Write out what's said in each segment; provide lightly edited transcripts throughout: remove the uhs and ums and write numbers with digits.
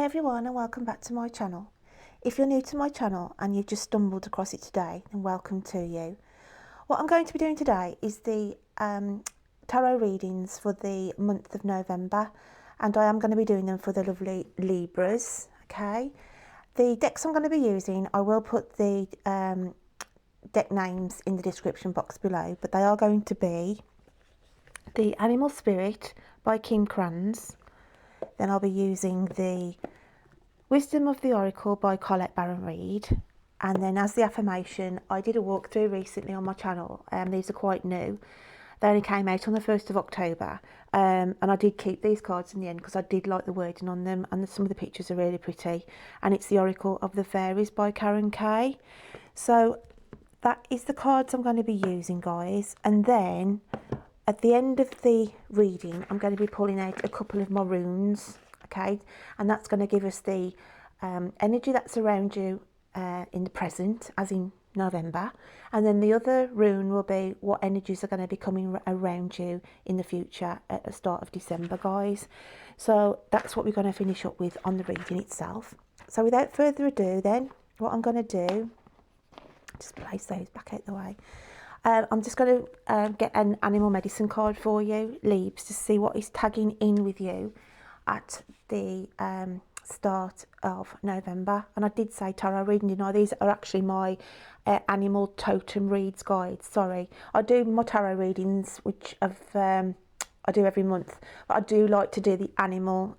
everyone, and welcome back to my channel. If you're new to my channel and you've just stumbled across it today, then welcome to you. What I'm going to be doing today is the tarot readings for the month of November, and I am going to be doing them for the lovely Libras. Okay, the decks I'm going to be using, I will put the deck names in the description box below, but they are going to be the Animal Spirit by Krans. Then I'll be using the Wisdom of the Oracle by Colette and Reid. And then as the affirmation, I did a walkthrough recently on my channel, and these are quite new. They only came out on the 1st of October, and I did keep these cards in the end because I did like the wording on them, and some of the pictures are really pretty. And it's the Oracle of the Fairies by Karen K. So that is the cards I'm going to be using, guys. And then at the end of the reading, I'm going to be pulling out a couple of my runes, okay? And that's going to give us the energy that's around you in the present, as in November. And then the other rune will be what energies are going to be coming around you in the future at the start of December, guys. So that's what we're going to finish up with on the reading itself. So without further ado then, what I'm going to do, just place those back out the way. I'm just going to get an animal medicine card for you, Libs, to see what is tagging in with you at the start of November. And I did say tarot reading, you know, these are actually my animal totem reads guides. Sorry, I do my tarot readings, which I do every month, but I do like to do the animal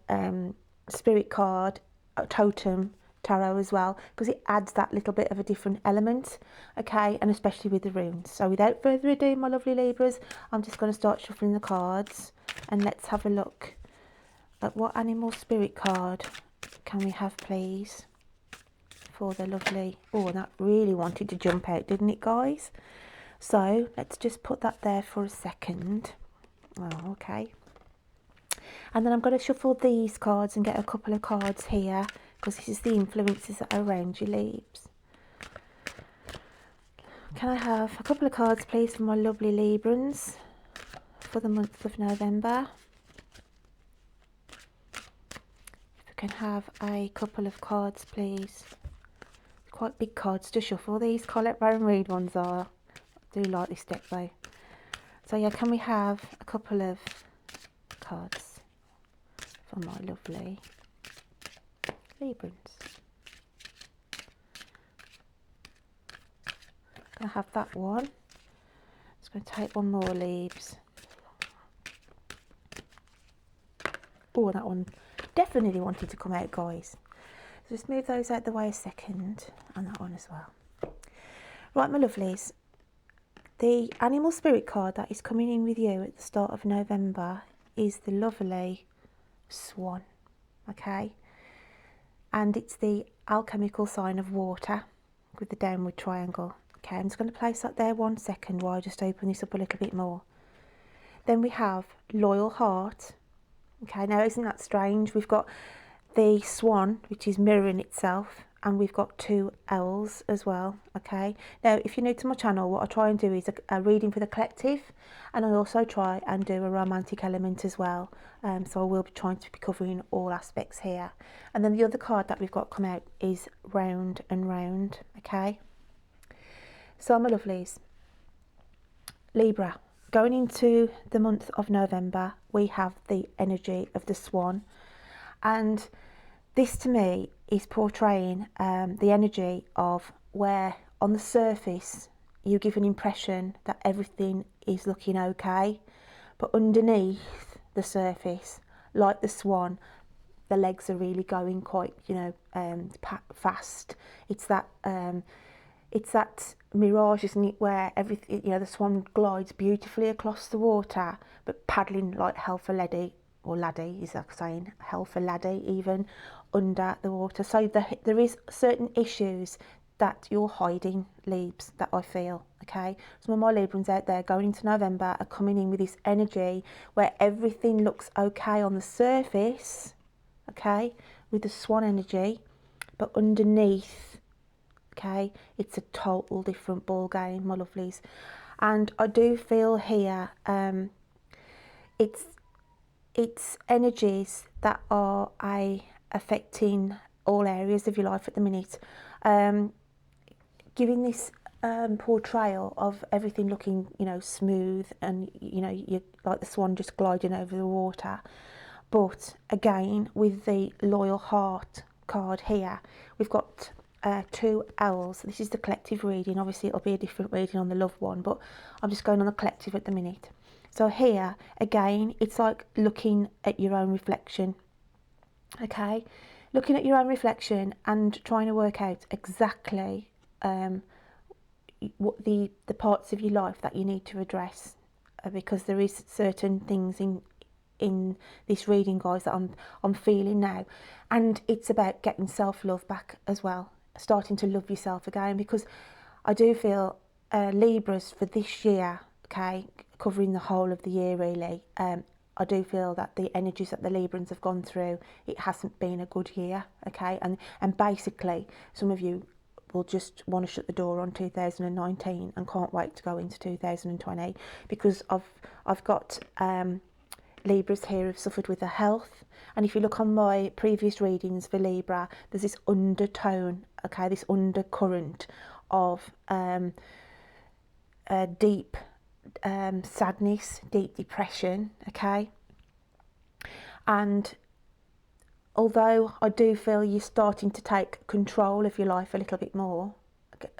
spirit card totem tarot as well, because it adds that little bit of a different element, okay, and especially with the runes. So without further ado, my lovely Libras, I'm just going to start shuffling the cards, and let's have a look at what animal spirit card can we have, please, for the lovely... Oh, that really wanted to jump out, didn't it, guys? So let's just put that there for a second. Oh, okay. And then I'm going to shuffle these cards and get a couple of cards here, because this is the influences that are around you, Libs. Can I have a couple of cards, please, for my lovely Librans for the month of November? If we can have a couple of cards, please. Quite big cards to shuffle, these Colette and Reid ones are. I do like this deck though. So yeah, can we have a couple of cards for my lovely Librans? I'm going to have that one. Just going to take one more, Libs. Oh, that one definitely wanted to come out, guys. So just move those out the way a second, and that one as well. Right, my lovelies, the animal spirit card that is coming in with you at the start of November is the lovely Swan, okay? And it's the alchemical sign of water with the downward triangle. Okay, I'm just going to place that there 1 second while I just open this up a little bit more. Then we have Loyal Heart. Okay, now isn't that strange? We've got the swan, which is mirroring itself, and we've got 2 L's as well. Okay, now if you're new to my channel, what I try and do is a reading for the collective, and I also try and do a romantic element as well. So I will be trying to be covering all aspects here. And then the other card that we've got come out is Round and Round. Okay, so my lovelies, Libra, going into the month of November, we have the energy of the swan, and this to me is portraying the energy of where on the surface you give an impression that everything is looking okay, but underneath the surface, like the swan, the legs are really going quite, you know, fast. It's that mirage, isn't it, where everything, you know, the swan glides beautifully across the water, but paddling like hell for leady, or laddie, is that saying, hell for laddie, even under the water. So there is certain issues that you're hiding, Libs, that I feel, okay? Some of my Librans out there going into November are coming in with this energy where everything looks okay on the surface, okay, with the swan energy, but underneath, okay, it's a total different ball game, my lovelies. And I do feel here it's energies that are a affecting all areas of your life at the minute. Giving this portrayal of everything looking, you know, smooth, and you know, you're like the swan just gliding over the water. But again, with the loyal heart card here, we've got 2 owls. This is the collective reading. Obviously it'll be a different reading on the loved one, but I'm just going on the collective at the minute. So here again, it's like looking at your own reflection. Okay, looking at your own reflection and trying to work out exactly what the parts of your life that you need to address, because there is certain things in this reading, guys, that I'm feeling now, and it's about getting self-love back as well, starting to love yourself again, because I do feel Libras for this year, okay, covering the whole of the year really, I do feel that the energies that the Librans have gone through, it hasn't been a good year, okay, and basically some of you will just want to shut the door on 2019 and can't wait to go into 2020, because I've got Libras here who've suffered with their health, and if you look on my previous readings for Libra, there's this undertone, okay, this undercurrent of deep sadness, deep depression, okay, and although I do feel you're starting to take control of your life a little bit more,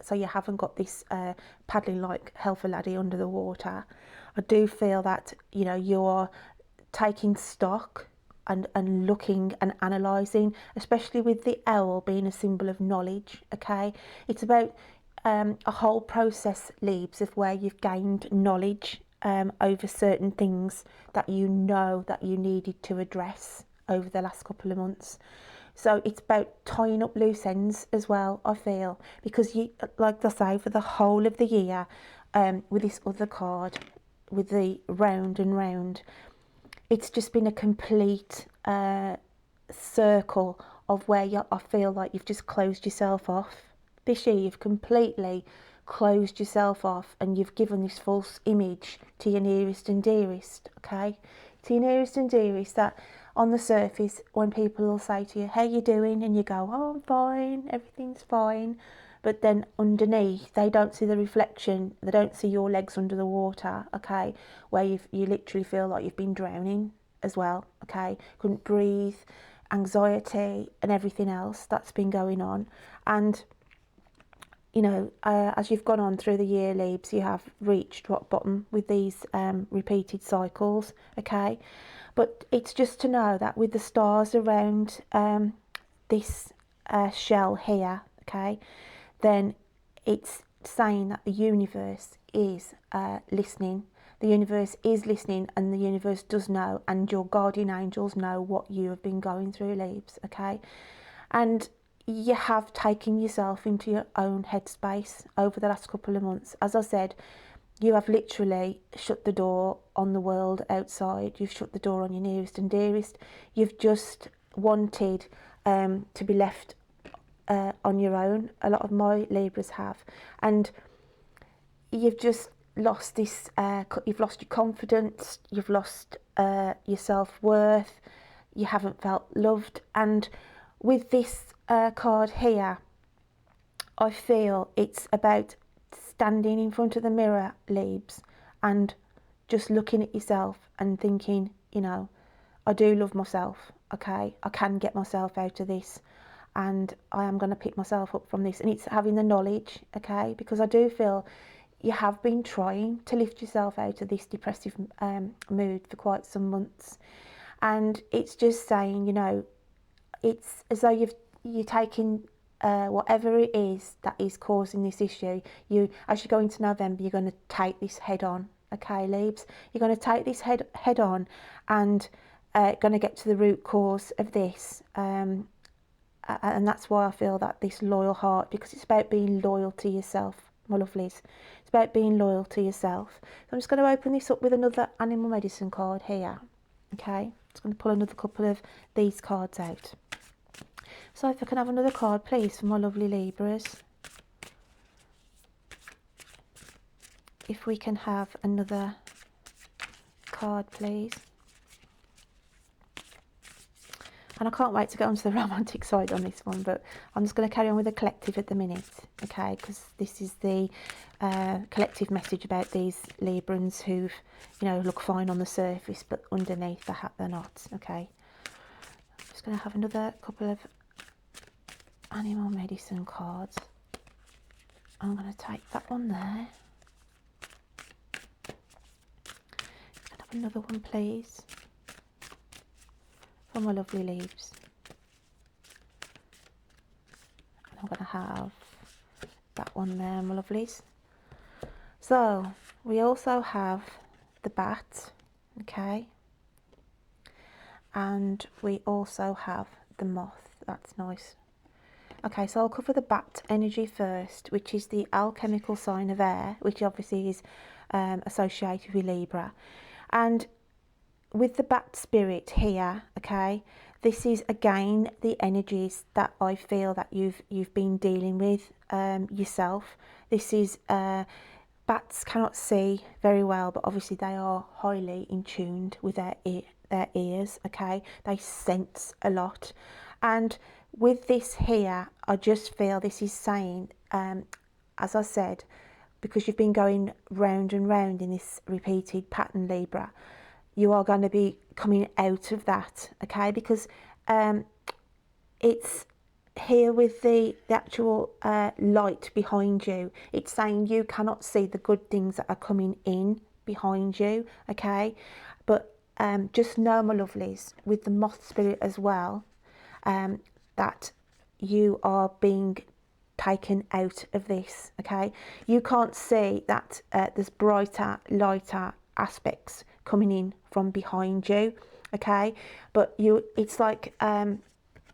so you haven't got this paddling like Helfer Laddie under the water, I do feel that, you know, you're taking stock and looking and analysing, especially with the owl being a symbol of knowledge, okay? It's about a whole process, Leaves, of where you've gained knowledge over certain things that you know that you needed to address over the last couple of months. So it's about tying up loose ends as well, I feel, because you, like I say, for the whole of the year, with this other card, with the round and round, it's just been a complete circle of where I feel like you've just closed yourself off. This year you've completely closed yourself off, and you've given this false image to your nearest and dearest, okay? To your nearest and dearest, that on the surface, when people will say to you, how you doing? And you go, oh, I'm fine, everything's fine. But then underneath, they don't see the reflection, they don't see your legs under the water, okay? Where you literally feel like you've been drowning as well, okay? Couldn't breathe, anxiety and everything else that's been going on. And you know, as you've gone on through the year, Libs, you have reached rock bottom with these repeated cycles, okay? But it's just to know that with the stars around this shell here, okay, then it's saying that the universe is listening. The universe is listening, and the universe does know, and your guardian angels know what you have been going through, Libs, okay? And you have taken yourself into your own headspace over the last couple of months. As I said, you have literally shut the door on the world outside. You've shut the door on your nearest and dearest. You've just wanted to be left on your own. A lot of my Libras have. And you've just lost this, you've lost your confidence, you've lost your self-worth, you haven't felt loved. And with this card here, I feel it's about standing in front of the mirror, Libs, and just looking at yourself and thinking, you know, I do love myself, okay? I can get myself out of this, and I am going to pick myself up from this. And it's having the knowledge, okay? Because I do feel you have been trying to lift yourself out of this depressive mood for quite some months. And it's just saying, you know, it's as though you're taking whatever it is that is causing this issue. As you go into November, you're going to take this head on, okay, Libs? You're going to take this head on, and going to get to the root cause of this. And that's why I feel that this loyal heart, because it's about being loyal to yourself, my lovelies. It's about being loyal to yourself. So I'm just going to open this up with another animal medicine card here, okay? Just going to pull another couple of these cards out. So if I can have another card, please, for my lovely Libras. If we can have another card, please. And I can't wait to get onto the romantic side on this one, but I'm just going to carry on with the collective at the minute, okay, because this is the collective message about these Librans who've, you know, look fine on the surface, but underneath they're not, okay. I'm just going to have another couple of animal medicine cards. I'm going to take that one there. Can I have another one, please? For my lovely leaves. And I'm going to have that one there, my lovelies. So we also have the bat, okay, and we also have the moth. That's nice. Okay, so I'll cover the bat energy first, which is the alchemical sign of air, which obviously is associated with Libra. And with the bat spirit here, okay, this is again the energies that I feel that you've been dealing with yourself. This is bats cannot see very well, but obviously they are highly in tuned with their ears, okay. They sense a lot, and with this here, I just feel this is saying, as I said, because you've been going round and round in this repeated pattern, Libra, you are going to be coming out of that, okay, because it's here with the actual light behind you. It's saying you cannot see the good things that are coming in behind you, okay, but just know, my lovelies, with the moth spirit as well, that you are being taken out of this, okay. You can't see that there's brighter, lighter aspects coming in from behind you, okay, but it's like,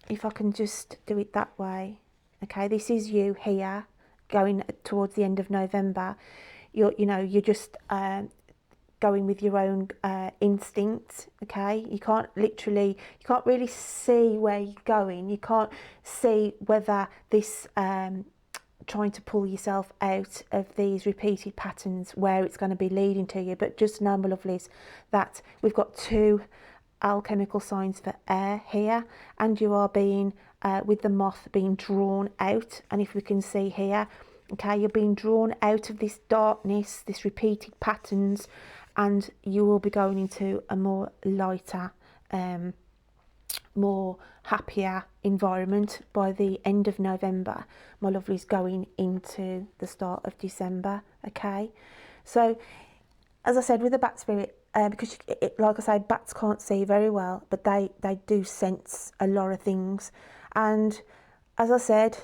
if I can just do it that way, okay, this is you here going towards the end of November. You're just going with your own instinct, okay. You can't really see where you're going. You can't see whether this trying to pull yourself out of these repeated patterns, where it's going to be leading to you. But just know, my lovelies, that we've got two alchemical signs for air here, and you are being with the moth being drawn out. And if we can see here, okay, you're being drawn out of this darkness, this repeated patterns, and you will be going into a more lighter, more happier environment by the end of November, my lovelies, going into the start of December, okay. So as I said, with the bat spirit, because like I say, bats can't see very well, but they do sense a lot of things. And as I said,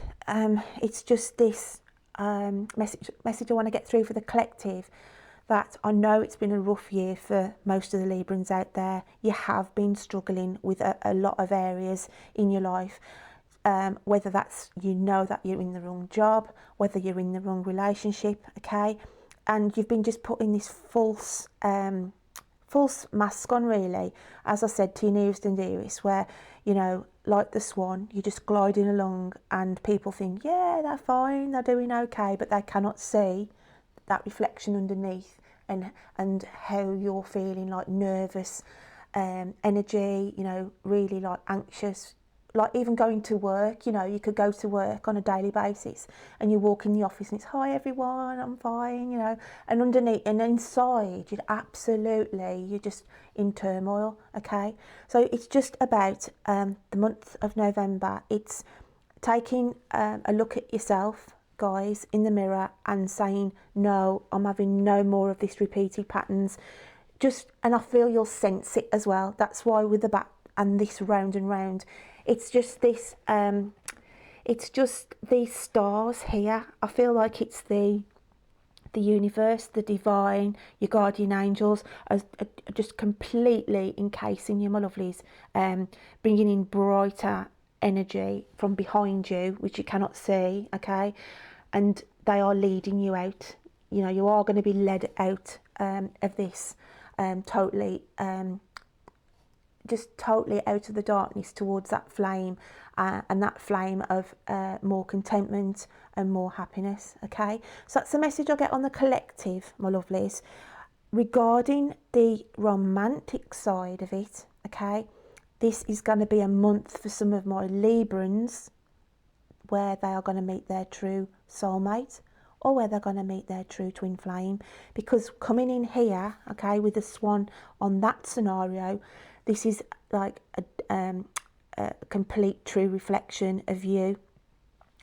it's just this message I want to get through for the collective, that I know it's been a rough year for most of the Librans out there. You have been struggling with a lot of areas in your life, whether that's, you know, that you're in the wrong job, whether you're in the wrong relationship, okay, and you've been just putting this false mask on, really, as I said, to your nearest and dearest, where, you know, like the swan, you're just gliding along and people think, yeah, they're fine, they're doing okay, but they cannot see that reflection underneath, and how you're feeling, like nervous energy, you know, really like anxious, like even going to work. You know, you could go to work on a daily basis and you walk in the office and it's, hi everyone, I'm fine, you know, and underneath and inside you're just in turmoil, okay. So it's just about the month of November. It's taking a look at yourself, guys, in the mirror, and saying, no, I'm having no more of this repeated patterns. And I feel you'll sense it as well. That's why with the bat and this round and round, it's just this it's just these stars here. I feel like it's the universe, the divine, your guardian angels are just completely encasing you, my lovelies, bringing in brighter energy from behind you, which you cannot see, okay, and they are leading you out. You know, you are going to be led out of this totally just totally out of the darkness towards that flame, and that flame of more contentment and more happiness, okay. So that's the message I get on the collective, my lovelies. Regarding the romantic side of it, okay, this is going to be a month for some of my Librans where they are going to meet their true soulmate, or where they're going to meet their true twin flame. Because coming in here, okay, with the swan on that scenario, this is like a complete true reflection of you.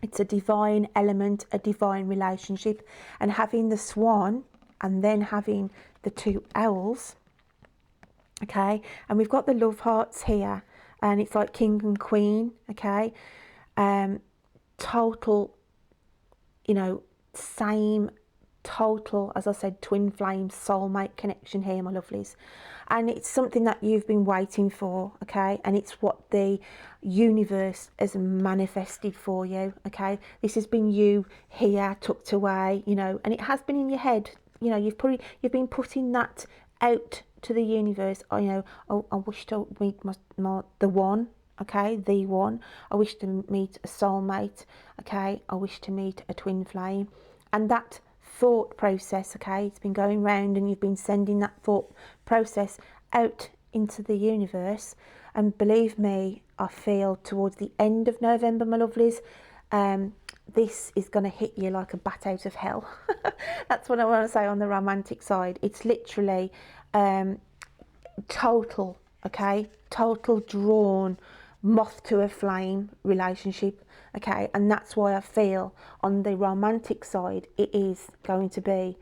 It's a divine element, a divine relationship. And having the swan and then having the two owls, okay, and we've got the love hearts here, and it's like king and queen, okay, total, you know, same total, as I said, twin flame soulmate connection here, my lovelies. And it's something that you've been waiting for, okay, and it's what the universe has manifested for you, okay. This has been you here tucked away, you know, and it has been in your head, you know, you've been putting that out to the universe. You know, oh, I wish to meet the one, okay, the one. I wish to meet a soulmate, okay. I wish to meet a twin flame. And that thought process, okay, it's been going round, and you've been sending that thought process out into the universe. And believe me, I feel towards the end of November, my lovelies, this is going to hit you like a bat out of hell. That's what I want to say on the romantic side. It's literally total, okay, total drawn moth to a flame relationship, okay. And that's why I feel on the romantic side it is going to be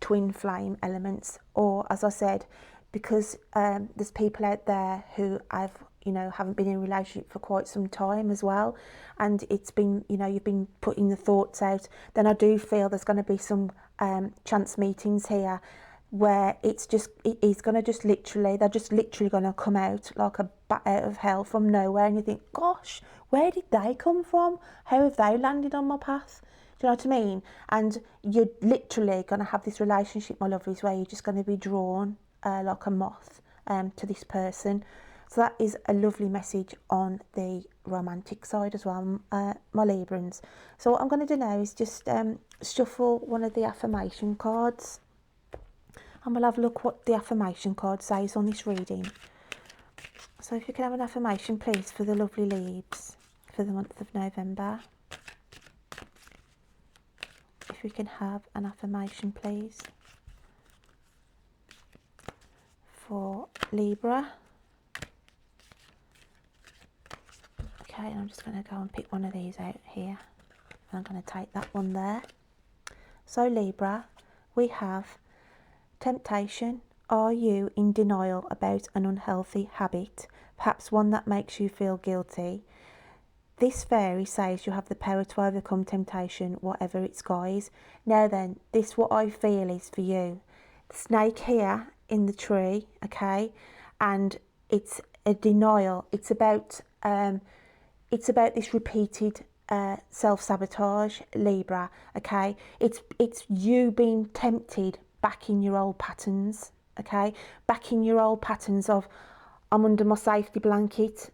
twin flame elements, or as I said, because there's people out there who haven't been in a relationship for quite some time as well, and it's been, you know, you've been putting the thoughts out. Then I do feel there's going to be some chance meetings here where it's just, they're just literally going to come out like a bat out of hell from nowhere, and you think, gosh, where did they come from? How have they landed on my path? Do you know what I mean? And you're literally going to have this relationship, my lovelies, where you're just going to be drawn like a moth to this person. So that is a lovely message on the romantic side as well, my Librans. So what I'm going to do now is just shuffle one of the affirmation cards, and we'll have a look what the affirmation card says on this reading. So if you can have an affirmation, please, for the lovely Libs for the month of November. If we can have an affirmation, please, for Libra. Okay, and I'm just going to go and pick one of these out here. And I'm going to take that one there. So Libra, we have temptation. Are you in denial about an unhealthy habit, perhaps one that makes you feel guilty? This fairy says you have the power to overcome temptation, whatever its guise. Now then, this what I feel is for you. The snake here in the tree, okay, and it's a denial. It's about this repeated self-sabotage, Libra, okay. It's you being tempted back in your old patterns, okay, back in your old patterns of, I'm under my safety blanket,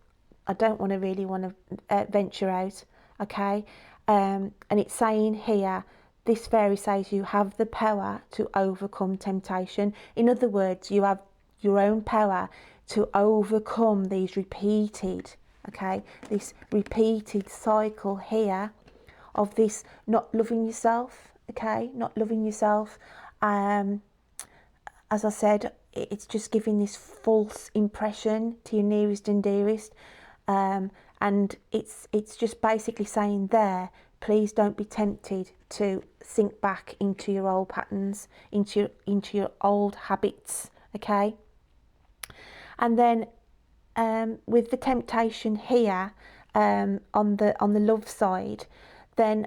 I don't really want to venture out, okay. And it's saying here, this fairy says you have the power to overcome temptation. In other words, you have your own power to overcome these repeated, okay, this repeated cycle here of this not loving yourself, okay, not loving yourself. As I said, it's just giving this false impression to your nearest and dearest, and it's just basically saying there, please don't be tempted to sink back into your old patterns, into your old habits, okay. And then with the temptation here on the love side, then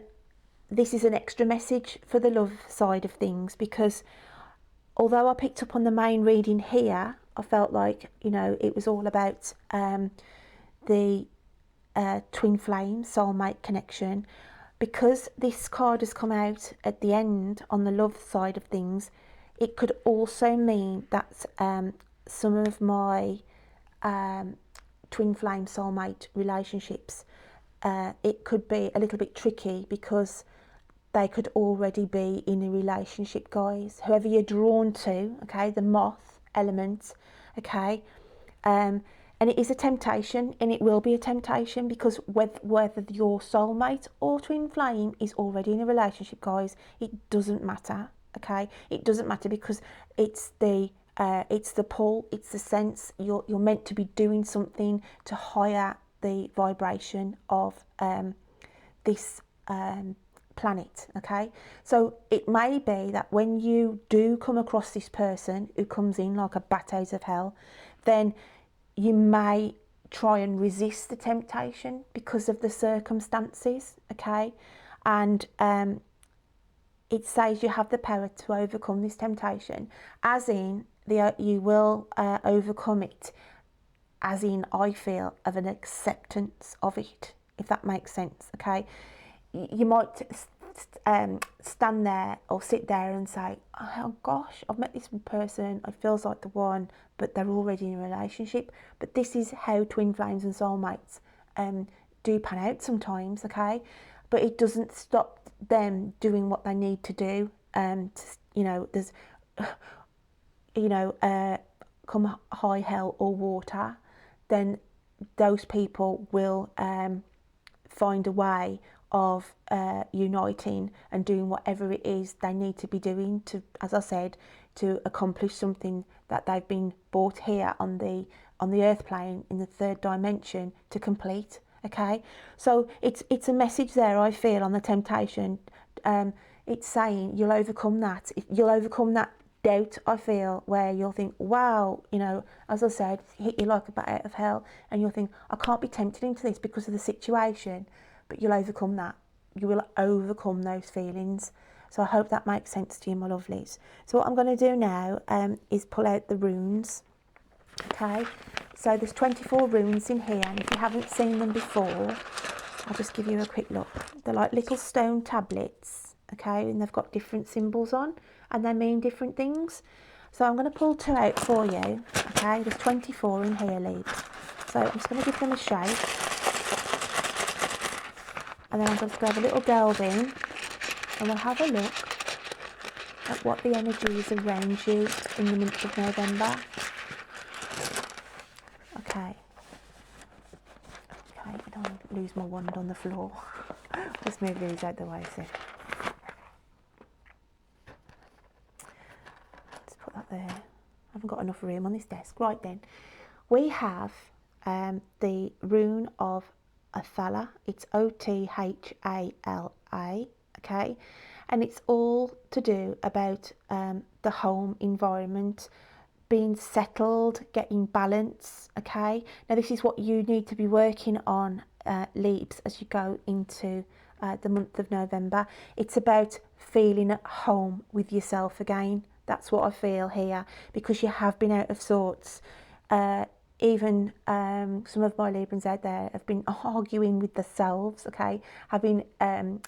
this is an extra message for the love side of things, because although I picked up on the main reading here, I felt like, you know, it was all about the twin flame soulmate connection. Because this card has come out at the end on the love side of things, it could also mean that some of my twin flame soulmate relationships, it could be a little bit tricky, because they could already be in a relationship, guys. Whoever you're drawn to, okay, the moth element, okay, And it is a temptation, and it will be a temptation, because whether your soulmate or twin flame is already in a relationship, guys, it doesn't matter, okay? It doesn't matter, because it's the pull, it's the sense. You're meant to be doing something to higher the vibration of this planet, okay? So it may be that when you do come across this person who comes in like a bat out of hell, then you may try and resist the temptation because of the circumstances, okay? And it says you have the power to overcome this temptation, as in you will overcome it, as in, I feel, of an acceptance of it, if that makes sense, okay? You might stand there or sit there and say, oh gosh, I've met this person, it feels like the one, but they're already in a relationship. But this is how twin flames and soulmates do pan out sometimes, okay? But it doesn't stop them doing what they need to do. There's, come high hell or water, then those people will find a way of uniting and doing whatever it is they need to be doing to, as I said, to accomplish something that they've been brought here on the earth plane in the third dimension to complete, okay? So it's a message there, I feel, on the temptation. It's saying you'll overcome that. You'll overcome that doubt, I feel, where you'll think, wow, as I said, hit you like a bat out of hell, and you'll think, I can't be tempted into this because of the situation. But you'll overcome that. You will overcome those feelings. So I hope that makes sense to you, my lovelies. So what I'm going to do now is pull out the runes. Okay, so there's 24 runes in here, and if you haven't seen them before, I'll just give you a quick look. They're like little stone tablets, okay, and they've got different symbols on, and they mean different things. So I'm going to pull 2 out for you, okay. There's 24 in here, Libra. So I'm just going to give them a shake. And then I'm just going to have a little delve in, and we'll have a look at what the energy is around you in the month of November. Okay, I don't lose my wand on the floor. Just move these out the way, so. Let's put that there. I haven't got enough room on this desk. Right then, we have the rune of Othala. It's Othala, okay, and it's all to do about the home environment, being settled, getting balance, okay. Now this is what you need to be working on, Leaps, as you go into the month of November. It's about feeling at home with yourself again. That's what I feel here, because you have been out of sorts. Even some of my Librans out there have been arguing with themselves, okay, having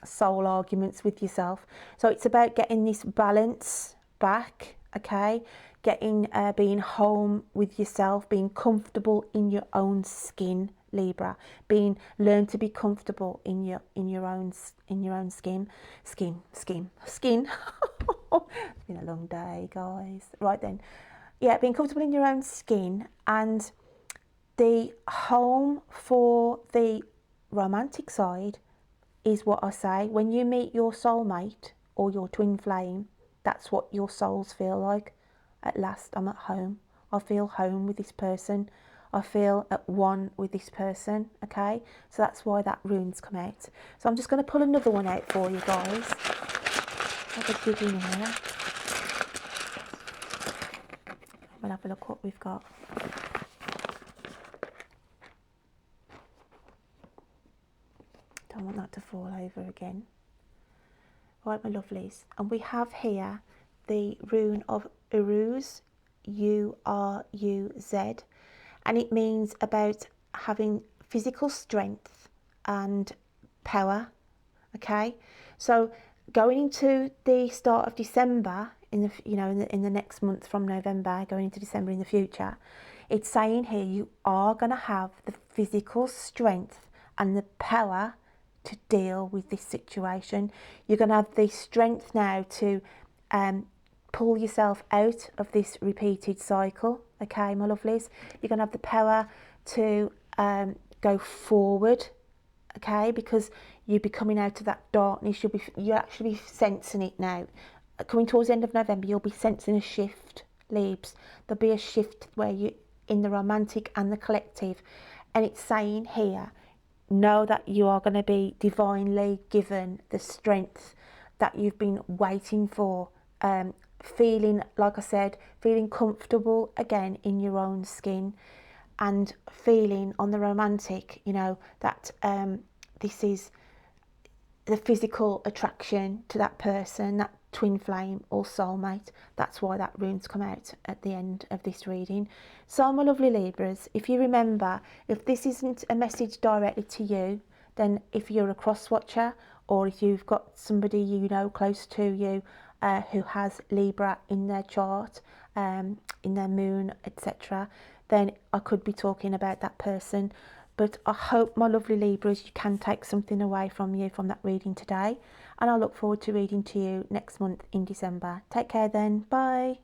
soul arguments with yourself. So it's about getting this balance back, okay, getting being home with yourself, being comfortable in your own skin, Libra, learn to be comfortable in your own skin. It's been a long day, guys. Right then, yeah, being comfortable in your own skin. And the home for the romantic side is what I say, when you meet your soulmate or your twin flame, that's what your souls feel like. At last, I'm at home. I feel home with this person. I feel at one with this person, okay? So that's why that rune's come out. So I'm just going to pull another one out for you guys. Have a dig in here. We'll have a look what we've got. Don't want that to fall over again. Right, my lovelies, and we have here the rune of Uruz, U-R-U-Z, and it means about having physical strength and power, okay. So going into the start of December, in the next month from November, going into December in the future, it's saying here you are going to have the physical strength and the power to deal with this situation. You're going to have the strength now to pull yourself out of this repeated cycle, okay, my lovelies. You're going to have the power to go forward, okay, because you'll be coming out of that darkness. You'll actually be sensing it now. Coming towards the end of November, you'll be sensing a shift, Libs. There'll be a shift where you in the romantic and the collective, and it's saying here, know that you are going to be divinely given the strength that you've been waiting for, feeling, like I said, feeling comfortable again in your own skin, and feeling on the romantic, you know, that this is the physical attraction to that person, that twin flame or soulmate. That's why that rune's come out at the end of this reading. So my lovely Libras, if you remember, if this isn't a message directly to you, then if you're a cross watcher, or if you've got somebody you know close to you who has Libra in their chart, in their moon, etc., then I could be talking about that person. But I hope, my lovely Libras, you can take something away from that reading today. And I look forward to reading to you next month in December. Take care then. Bye.